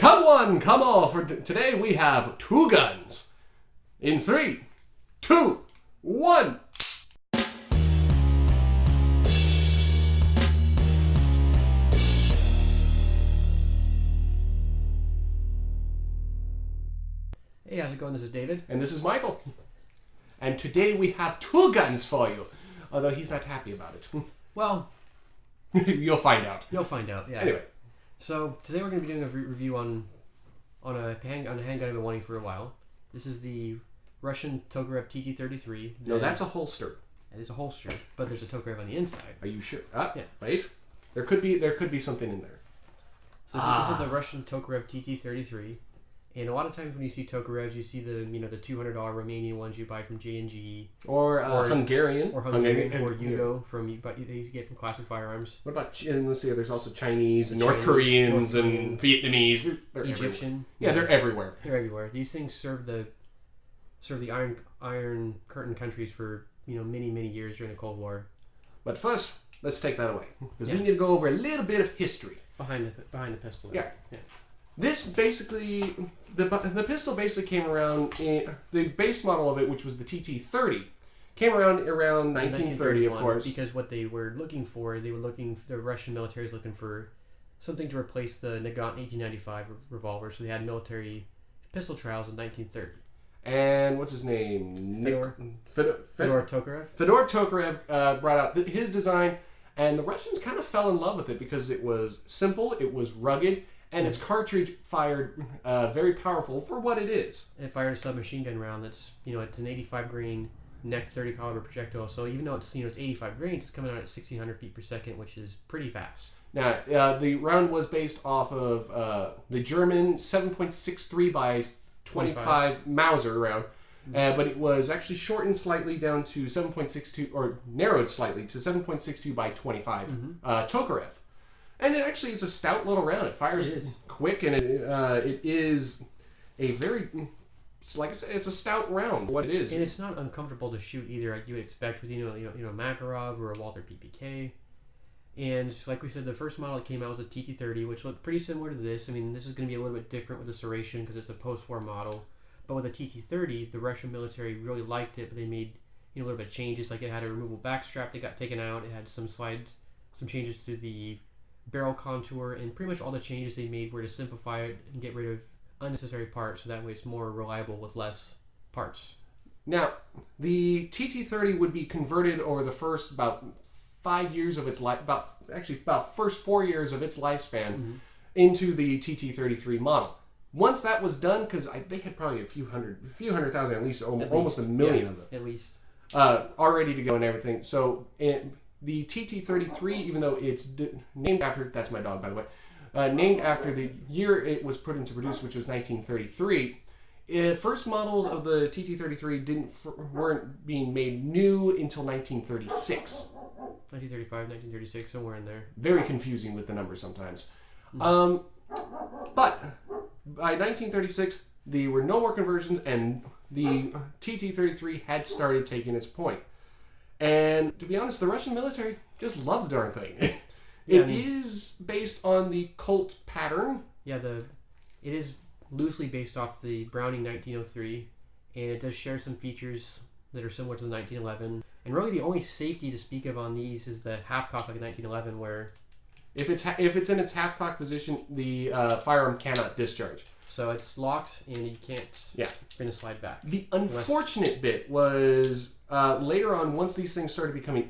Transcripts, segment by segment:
Come one, come all, for today we have two guns. In 3, 2, 1. Hey, how's it going? This is David. And this is Michael. And today we have two guns for you. Although he's not happy about it. Well, You'll find out. you'll find out. Yeah. Anyway. So today we're going to be doing a review on a handgun I've been wanting for a while. This is the Russian Tokarev TT-33. No, that's a holster. It is a holster, but there's a Tokarev on the inside. Are you sure? Yeah. Wait. There could be something in there. So this is the Russian Tokarev TT-33. And a lot of times when you see Tokarevs, you see the the $200 Romanian ones you buy from J&G, or Hungarian, or Yugo from these get from Classic Firearms. What about? And let's see. There's also Chinese, and North Koreans, and Vietnamese. They're Egyptian. Everywhere. Yeah, they're everywhere. They're everywhere. These things serve the Iron Curtain countries for many years during the Cold War. But first, let's take that away because we need to go over a little bit of history behind the pistol. Yeah. This basically, the pistol basically came around, the base model of it, which was the TT-30, came around 1930, of course. Because what they were looking for, the Russian military was looking for something to replace the Nagant 1895 revolver, so they had military pistol trials in 1930. And what's his name? Fedor Tokarev? Fedor Tokarev brought out his design, and the Russians kind of fell in love with it because it was simple, it was rugged, and its cartridge fired very powerful for what it is. It fired a submachine gun round that's, it's an 85 grain neck 30 caliber projectile. So even though it's 85 grains, it's coming out at 1,600 feet per second, which is pretty fast. Now, the round was based off of the German 7.63 by 25 Mauser round, but it was actually shortened slightly down to 7.62, or narrowed slightly to 7.62 by 25 Tokarev. And it actually is a stout little round. It fires quick, and it is a very, like I said, it's a stout round. What it is, and it's not uncomfortable to shoot either, like you would expect with Makarov or a Walther PPK. And like we said, the first model that came out was a TT-30, which looked pretty similar to this. I mean, this is going to be a little bit different with the serration because it's a post-war model. But with the TT-30, the Russian military really liked it, but they made a little bit of changes. Like it had a removable backstrap that got taken out. It had some changes to the barrel contour, and pretty much all the changes they made were to simplify it and get rid of unnecessary parts, so that way it's more reliable with less parts. Now, the TT-30 would be converted over the first about 5 years of its life, about first 4 years of its lifespan, into the TT-33 model. Once that was done, because they had probably a few hundred thousand, at least almost a million of them, at least, all ready to go and everything. So the TT-33, even though it's named after, that's my dog by the way, named after the year it was put into produce, which was 1933, first models of the TT-33 weren't being made new until 1936. 1935, 1936, somewhere in there. Very confusing with the numbers sometimes. But by 1936, there were no more conversions, and the TT-33 had started taking its point. And to be honest, the Russian military just loves the darn thing. It is based on the Colt pattern. Yeah, it is loosely based off the Browning 1903, and it does share some features that are similar to the 1911. And really, the only safety to speak of on these is the half cock like a 1911, where if it's in its half cock position, the firearm cannot discharge. So it's locked, and you can't bring the slide back. The unfortunate bit was later on, once these things started being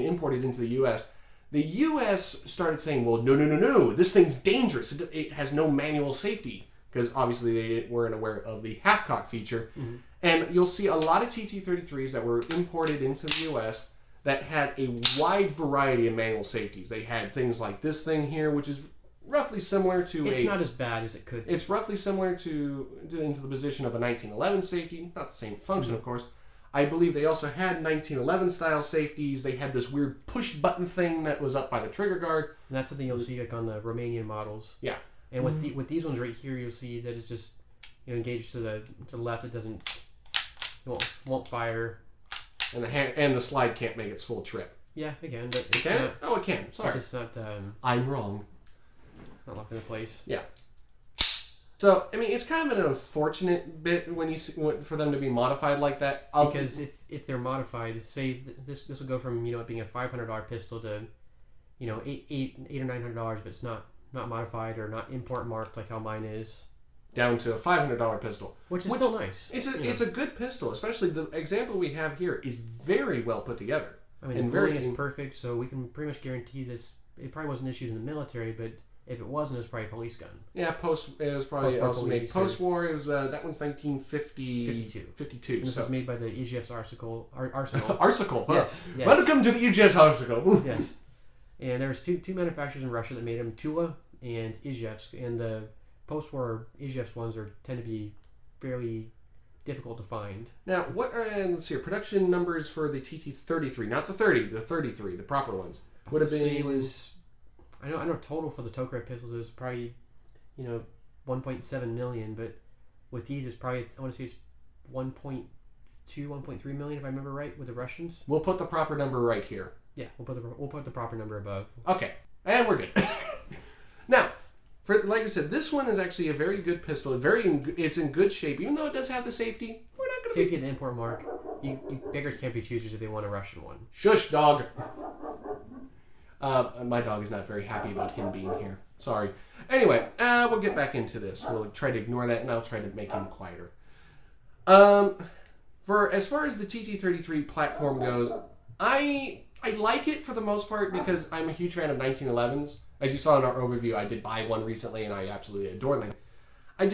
imported into the U.S., the U.S. started saying, "Well, no, this thing's dangerous. It has no manual safety," because obviously they weren't aware of the half cock feature. And you'll see a lot of TT-33s that were imported into the U.S. that had a wide variety of manual safeties. They had things like this thing here, which is roughly similar to It's not as bad as it could be. It's roughly similar into the position of a 1911 safety. Not the same function, of course. I believe they also had 1911 style safeties. They had this weird push button thing that was up by the trigger guard. And that's something you'll see like on the Romanian models. Yeah. And with these ones right here, you'll see that it's just engaged to the left. It won't fire. And the slide can't make its full trip. Yeah, it can, but it can. It can? Oh, it can. Sorry, it's not. I'm wrong. Not locked into place. Yeah. So, I mean, it's kind of an unfortunate bit when you for them to be modified like that. Because if they're modified, say this will go from it being a $500 pistol to $800 or $900, but it's not modified or not import marked like how mine is. Down to a $500 pistol, which is still nice. It's a good pistol, especially the example we have here is very well put together. I mean, the cooling is perfect, so we can pretty much guarantee this. It probably wasn't issued in the military, but if it wasn't, it was probably a police gun. Yeah, it was probably also made post-war. It was that one's 1952. 52. And this was made by the EGF's Arsenal. Arsenal. Huh? Yes. Welcome to the EGF's Arsenal. Yes. And there was two manufacturers in Russia that made them, Tula and Izhevsk, and the post-war Izhevsk ones tend to be fairly difficult to find. Now, what are let's see, production numbers for the TT-33, not the 30, the 33, the proper ones would have been. It was. I know total for the Tokarev pistols it was probably, 1.7 million, but with these it's probably, I want to say it's 1.2, 1.3 million if I remember right with the Russians. We'll put the proper number right here. Yeah, we'll put the proper number above. Okay, and we're good. Now, like I said, this one is actually a very good pistol. It's in good shape, even though it does have the safety. We're not going to safety and import mark. You beggars can't be choosers if they want a Russian one. Shush, dog. My dog is not very happy about him being here. Sorry. Anyway, we'll get back into this. We'll try to ignore that, and I'll try to make him quieter. As far as the TT-33 platform goes, I like it for the most part because I'm a huge fan of 1911s. As you saw in our overview, I did buy one recently, and I absolutely adore them. I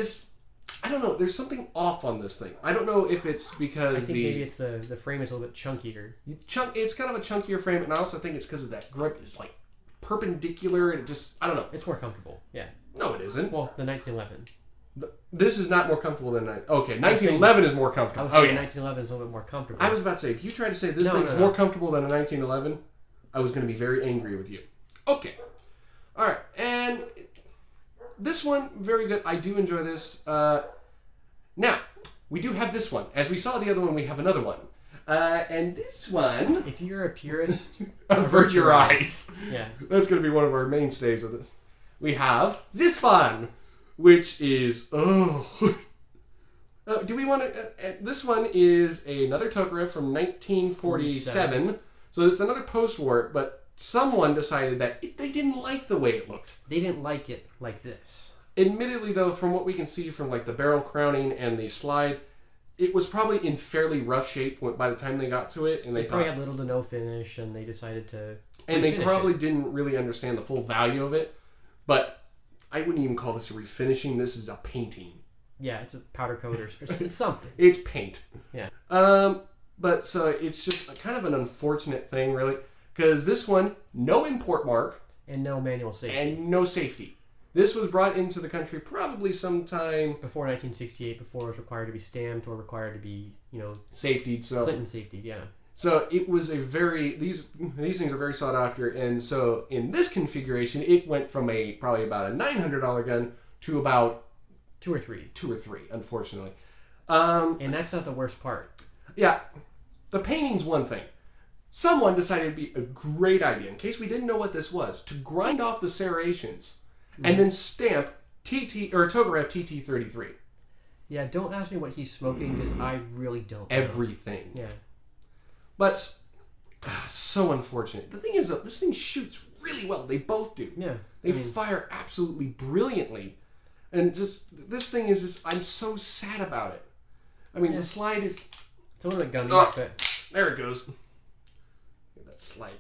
don't know. There's something off on this thing. I don't know if it's because I think maybe it's the frame is a little bit chunkier. It's kind of a chunkier frame, and I also think it's because of that grip is like perpendicular, and it just, I don't know. It's more comfortable. Yeah. No, it isn't. Well, the 1911. This is not more comfortable than 1911 is more comfortable. I was saying 1911 is a little bit more comfortable. I was about to say, if you try to say this thing's more comfortable than a 1911, I was going to be very angry with you. Okay. All right, and this one, very good. I do enjoy this. Now, we do have this one. As we saw the other one, we have another one. And this one... If you're a purist... avert your eyes. Yeah. That's going to be one of our mainstays of this. We have this one, which is... do we want to... this one is another Tokarev from 1947. So it's another post-war, but... Someone decided that they didn't like the way it looked. They didn't like it like this. Admittedly, though, from what we can see from like the barrel crowning and the slide, it was probably in fairly rough shape by the time they got to it. And they probably had little to no finish, and they decided to. And they probably didn't really understand the full value of it. But I wouldn't even call this a refinishing. This is a painting. Yeah, it's a powder coat or it's something. It's paint. Yeah. But so it's just kind of an unfortunate thing, really. Because this one, no import mark. And no manual safety. And no safety. This was brought into the country probably sometime... Before 1968, before it was required to be stamped or required to be, safetied. So Clinton safety, yeah. So it was a very... These things are very sought after. And so in this configuration, it went from probably about a $900 gun to about... Two or three, unfortunately. And that's not the worst part. Yeah. The painting's one thing. Someone decided it'd be a great idea, in case we didn't know what this was, to grind off the serrations and then stamp Tokarev TT-33. Yeah, don't ask me what he's smoking because I really don't know. Everything. Yeah. But so unfortunate. The thing is, this thing shoots really well. They both do. Yeah. They fire absolutely brilliantly. And just, this thing is just, I'm so sad about it. I mean, the slide is... It's a little bit gummy, but... There it goes. Slide.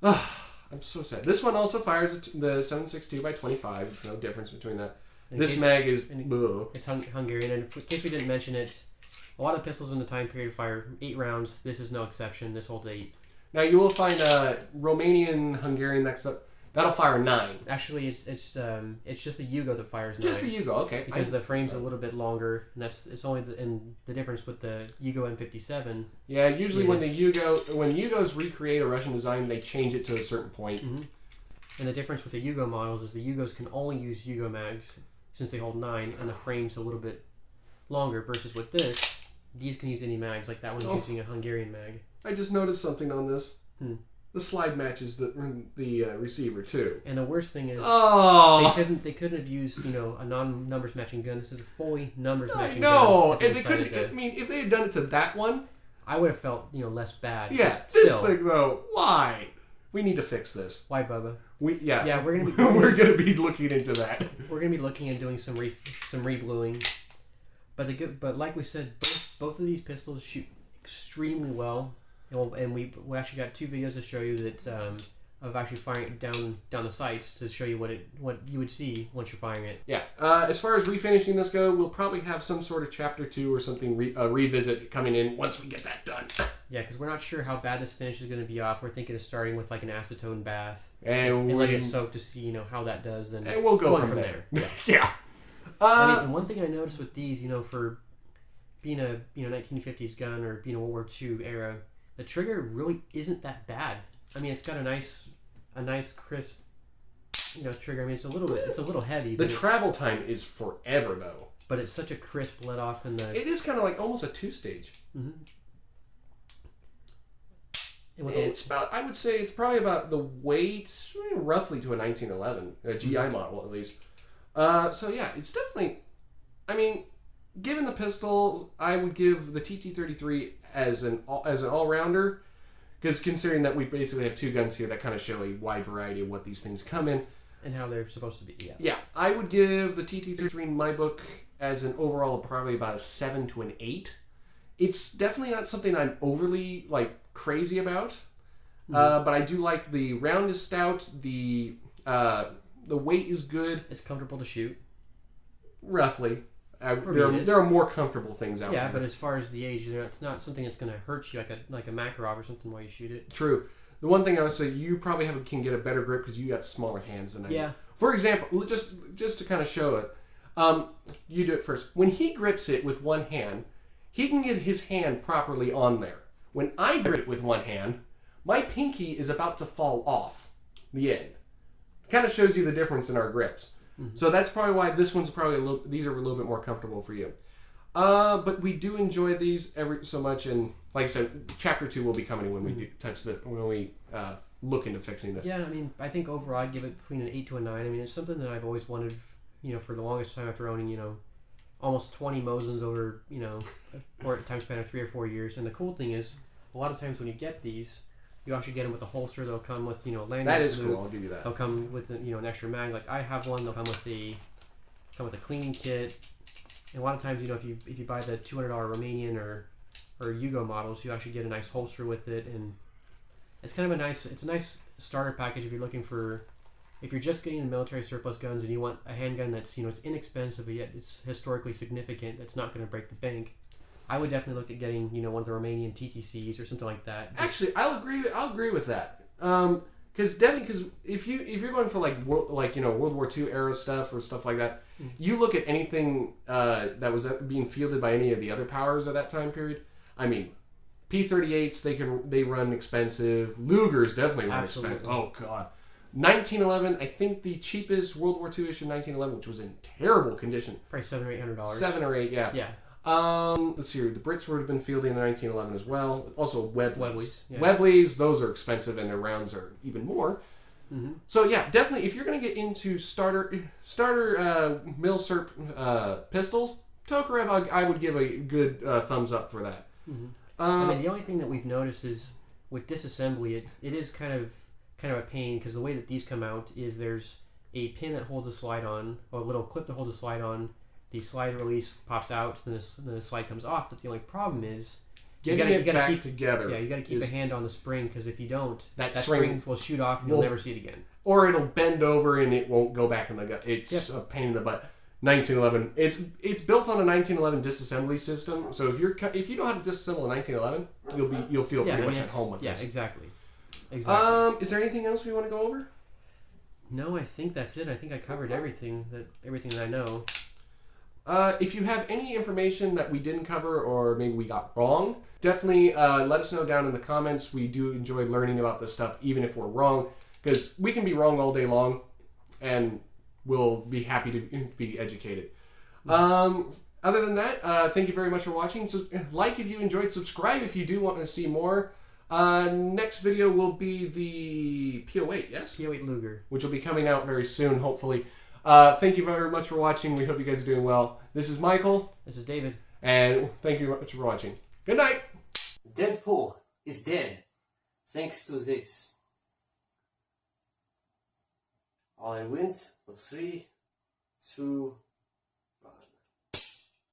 I'm so sad. This one also fires the 7.62 by 25. There's no difference between that. Mag is... It's Hungarian. And in case we didn't mention it, a lot of pistols in the time period fire 8 rounds. This is no exception. This holds 8. Now you will find Romanian, Hungarian next up. That'll fire 9. Actually, it's just the Yugo that fires 9. Just the Yugo, okay. Because the frame's a little bit longer, and it's only the difference with the Yugo M57. Yeah, usually when Yugos recreate a Russian design, they change it to a certain point. Mm-hmm. And the difference with the Yugo models is the Yugos can only use Yugo mags since they hold 9, and the frame's a little bit longer. Versus with this, these can use any mags. Like that one's using a Hungarian mag. I just noticed something on this. The slide matches the receiver too. And the worst thing is, they couldn't have used a non-numbers matching gun. This is a fully numbers matching gun. No, and they couldn't. I mean, if they had done it to that one, I would have felt less bad. Yeah, this thing though, why? We need to fix this. Why, Bubba? We're gonna be we're gonna be looking into that. We're gonna be looking and doing some rebluing, but like we said, both of these pistols shoot extremely well. And we actually got 2 videos to show you that of actually firing it down the sights to show you what you would see once you're firing it. Yeah. As far as refinishing this go, we'll probably have some sort of chapter 2 or something revisit coming in once we get that done. Yeah, because we're not sure how bad this finish is going to be off. We're thinking of starting with like an acetone bath and let it soak to see how that does. Then and we'll go from there. Yeah. Yeah. And one thing I noticed with these, for being a 1950s gun or being a World War II era, the trigger really isn't that bad. I mean, it's got a nice crisp, trigger. I mean, it's a little heavy. The travel time is forever though. But it's such a crisp let off in the. It is kind of like almost a 2-stage. Mm-hmm. It's about. I would say it's probably about the weight, roughly to a 1911, a GI model at least. So yeah, it's definitely. I mean, given the pistol, I would give the TT-33 as an all-rounder, because considering that we basically have 2 guns here that kind of show a wide variety of what these things come in and how they're supposed to be. Yeah, I would give the TT-33 in my book as an overall probably about a 7 to an 8. It's definitely not something I'm overly crazy about, but I do like the round is stout. The weight is good. It's comfortable to shoot. Roughly. There are more comfortable things out there. Yeah, but as far as the age, it's not something that's going to hurt you like a Makarov or something while you shoot it. True. The one thing I would say, you probably can get a better grip because you got smaller hands than I do. Yeah. For example, just to kind of show it, you do it first. When he grips it with one hand, he can get his hand properly on there. When I grip it with one hand, my pinky is about to fall off the end. It kind of shows you the difference in our grips. Mm-hmm. So that's probably why this one's probably these are a little bit more comfortable for you. But we do enjoy these every so much, and like I said, chapter 2 will be coming when we look into fixing this. Yeah, I mean, I think overall I'd give it between an 8 to a 9. I mean, it's something that I've always wanted, for the longest time after owning, almost 20 Mosins over, or time span of 3 or 4 years. And the cool thing is, a lot of times when you get these, you actually get them with a holster. They'll come with, landing. That is cool. I'll give you that. They'll come with, an extra mag. Like I have one. They'll come with a cleaning kit. And a lot of times, if you buy the $200 Romanian or Yugo models, you actually get a nice holster with it, and it's kind of a nice starter package if you're looking for, if you're just getting the military surplus guns and you want a handgun that's it's inexpensive but yet it's historically significant, that's not going to break the bank. I would definitely look at getting one of the Romanian TTCs or something like that. Actually, I'll agree with that. Because if you're going for World War II era stuff or stuff like that, you look at anything that was being fielded by any of the other powers at that time period. I mean, P-38s they run expensive. Lugers definitely run expensive. Oh god, 1911. I think the cheapest World War II issue 1911, which was in terrible condition, probably $700 or $800. 7 or 8, yeah. Yeah. Let's see here. The Brits would have been fielding in 1911 as well. Also, Webleys. Yeah. Webleys, those are expensive, and their rounds are even more. Mm-hmm. So yeah, definitely, if you're going to get into starter Milsurp pistols, Tokarev, I would give a good thumbs up for that. Mm-hmm. I mean, the only thing that we've noticed is with disassembly, it is kind of a pain, because the way that these come out is there's a pin that holds a slide on, or a little clip that holds a slide on. The slide release pops out, then the slide comes off. But the only problem is getting it back together. Yeah, you got to keep a hand on the spring, because if you don't, that spring spring will shoot off and you'll never see it again. Or it'll bend over and it won't go back in the gut. It's a pain in the butt. 1911. It's built on a 1911 disassembly system. So if you know how to disassemble a 1911, you'll feel pretty much at home with this. Yeah, exactly. Is there anything else we want to go over? No, I think that's it. I think I covered everything that I know. If you have any information that we didn't cover or maybe we got wrong, definitely let us know down in the comments. We do enjoy learning about this stuff, even if we're wrong, because we can be wrong all day long, and we'll be happy to be educated. Other than that, thank you very much for watching. So, like if you enjoyed, subscribe if you do want to see more. Next video will be the P08, yes? P08 Luger. Which will be coming out very soon, hopefully. Thank you very much for watching. We hope you guys are doing well. This is Michael. This is David. And thank you very much for watching. Good night! Deadpool is dead, thanks to this. All in wins, we'll see. 2